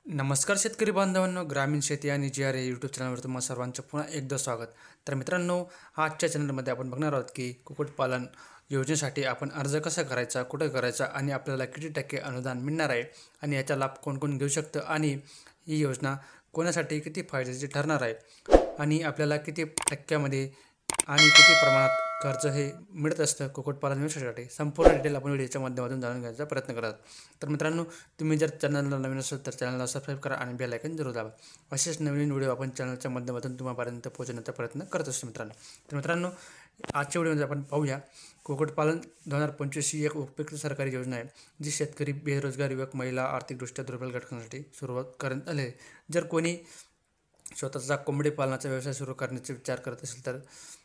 नमस्कार शेतकरी बांधवांनो, ग्रामीण शेती आणि जी.आर. या यूट्यूब चॅनलवर तुम्हा सर्वांचं पुन्हा एकदा स्वागत. तर मित्रांनो, आजच्या चॅनलमध्ये आपण बघणार आहोत की कुक्कुटपालन योजनेसाठी आपण अर्ज कसा करायचा, कुठं करायचा आणि आपल्याला किती टक्के अनुदान मिळणार आहे आणि याचा लाभ कोण कोण घेऊ शकतं आणि ही योजना कोणासाठी किती फायद्याची ठरणार आहे आणि आपल्याला किती टक्क्यामध्ये आणि किती प्रमाणात कर्ज हे मिळत असतं कुक्कुटपालन व्यवसायासाठी संपूर्ण डिटेल आपण व्हिडिओच्या माध्यमातून जाणून घ्यायचा प्रयत्न करत. तर मित्रांनो, तुम्ही जर चॅनलला नवीन असेल तर चॅनलला सबस्क्राईब करा आणि बेल आयकॉन जरूर दाबा. असेच नवीन व्हिडिओ आपण चॅनलच्या माध्यमातून तुम्हापर्यंत पोहोचवण्याचा प्रयत्न करत असतो मित्रांनो. तर मित्रांनो, आजच्या व्हिडिओमध्ये आपण पाहूया कुक्कुटपालन 2025 ही एक उपयुक्त सरकारी योजना आहे जी शेतकरी, बेरोजगार युवक, महिला, आर्थिकदृष्ट्या दुर्बल घटकांसाठी सुरुवात करण्यात आली आहे. जर कोणी स्वतःचा कोंबडी पालनाचा व्यवसाय सुरू करण्याचा विचार करत असेल तर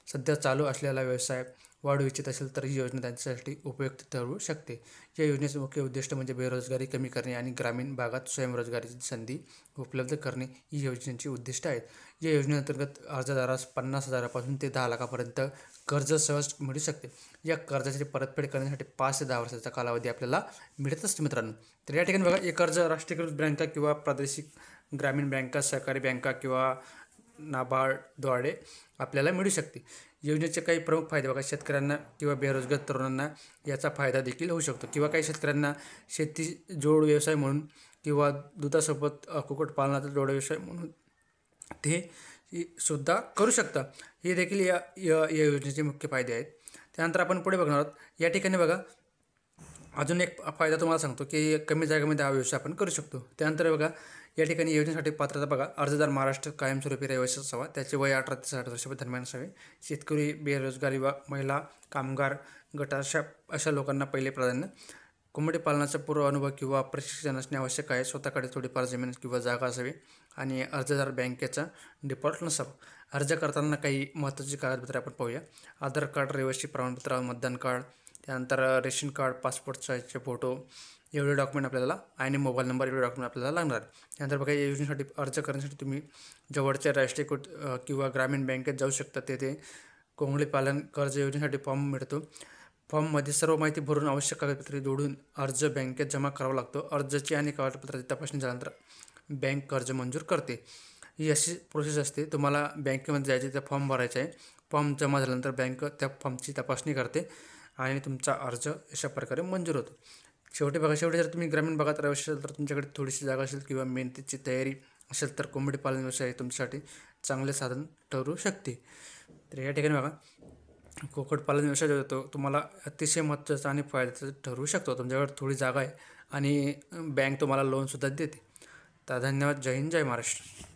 सध्या चालू असलेला व्यवसाय वाढवू इच्छित असेल तर ही योजना त्यांच्यासाठी उपयुक्त ठरू शकते. या योजनेचे मुख्य उद्दिष्ट म्हणजे बेरोजगारी कमी करणे आणि ग्रामीण भागात स्वयंरोजगारीची संधी उपलब्ध करणे ही योजनेची उद्दिष्ट आहेत. या योजनेअंतर्गत अर्जदारास 50,000पासून ते 10 लाखापर्यंत कर्ज सहज मिळू शकते. या कर्जाची परतफेड करण्यासाठी 5 ते 10 वर्षाचा कालावधी आपल्याला मिळत असतो मित्रांनो. तर या ठिकाणी बघा, हे कर्ज राष्ट्रीयकृत बँका किंवा प्रादेशिक ग्रामीण बँका, सहकारी बँका किंवा नाबार्डद्वारे आपल्याला मिळू शकते. योजनेचे काही प्रमुख फायदे बघा, शेतकऱ्यांना किंवा बेरोजगार तरुणांना याचा फायदा देखील होऊ शकतो किंवा काही शेतकऱ्यांना शेती जोड व्यवसाय म्हणून किंवा दुधासोबत कुक्कुटपालनाचा जोड व्यवसाय म्हणून ते सुद्धा करू शकता. हे देखील या या या योजनेचे मुख्य फायदे आहेत. त्यानंतर आपण पुढे बघणार आहोत. या ठिकाणी बघा, अजून एक फायदा तुम्हाला सांगतो की कमी जागेमध्ये हा व्यवसाय आपण करू शकतो. त्यानंतर बघा, या ठिकाणी योजनेसाठी पात्रता बघा, अर्जदार महाराष्ट्र कायमस्वरूपी रहिवासी असावा, त्याचे वय 18 ते 60 वर्ष दरम्यान असावे. शेतकरी, बेरोजगार युवा, महिला, कामगार गट अशा लोकांना पहिले प्राधान्य. कोंबडी पालनाचा पूर्व अनुभव किंवा प्रशिक्षण असणे आवश्यक आहे. स्वतःकडे थोडीफार जमीन किंवा जागा असावी आणि अर्जदार बँकेचा डिफॉल्ट नसावा. अर्ज करताना काही महत्त्वाची कागदपत्रे आपण पाहूया. आधार कार्ड, रहिवासी प्रमाणपत्र, मतदान कार्ड, त्यानंतर रेशन कार्ड, पासपोर्ट साईजचे फोटो, एवढे डॉक्युमेंट आपल्याला आणि मोबाईल नंबर, एवढे डॉक्युमेंट आपल्याला लागणार. त्यानंतर बघा, या योजनेसाठी अर्ज करण्यासाठी तुम्ही जवळच्या राष्ट्रीयकृत किंवा ग्रामीण बँकेत जाऊ शकता. तेथे कोंबडी पालन कर्ज योजनेसाठी फॉर्म मिळतो. फॉर्ममध्ये सर्व माहिती भरून आवश्यक कागदपत्रे जोडून अर्ज बँकेत जमा करावा लागतो. अर्जाची आणि कागदपत्राची तपासणी झाल्यानंतर बँक कर्ज मंजूर करते. ही अशी प्रोसेस असते. तुम्हाला बँकेमध्ये जायचे, त्या फॉर्म भरायचा आहे. फॉर्म जमा झाल्यानंतर बँक त्या फॉर्मची तपासणी करते आणि तुमचा अर्ज अशा प्रकारे मंजूर होतो. शेवटी जर तुम्ही ग्रामीण भागात रहिवासी असाल तर तुमच्याकडे थोडीशी जागा असेल किंवा मेहनतीची तयारी असेल तर कोंबडी पालन व्यवसाय तुमच्यासाठी चांगले साधन ठरू शकते. तर या ठिकाणी बघा, कुक्कुटपालन व्यवसाय जो होतो तुम्हाला अतिशय महत्त्वाचा आणि फायद्याचा ठरू शकतो. तुमच्याकडे थोडी जागा आहे आणि बँक तुम्हाला लोनसुद्धा देते. तर धन्यवाद. जय हिंद, जय महाराष्ट्र.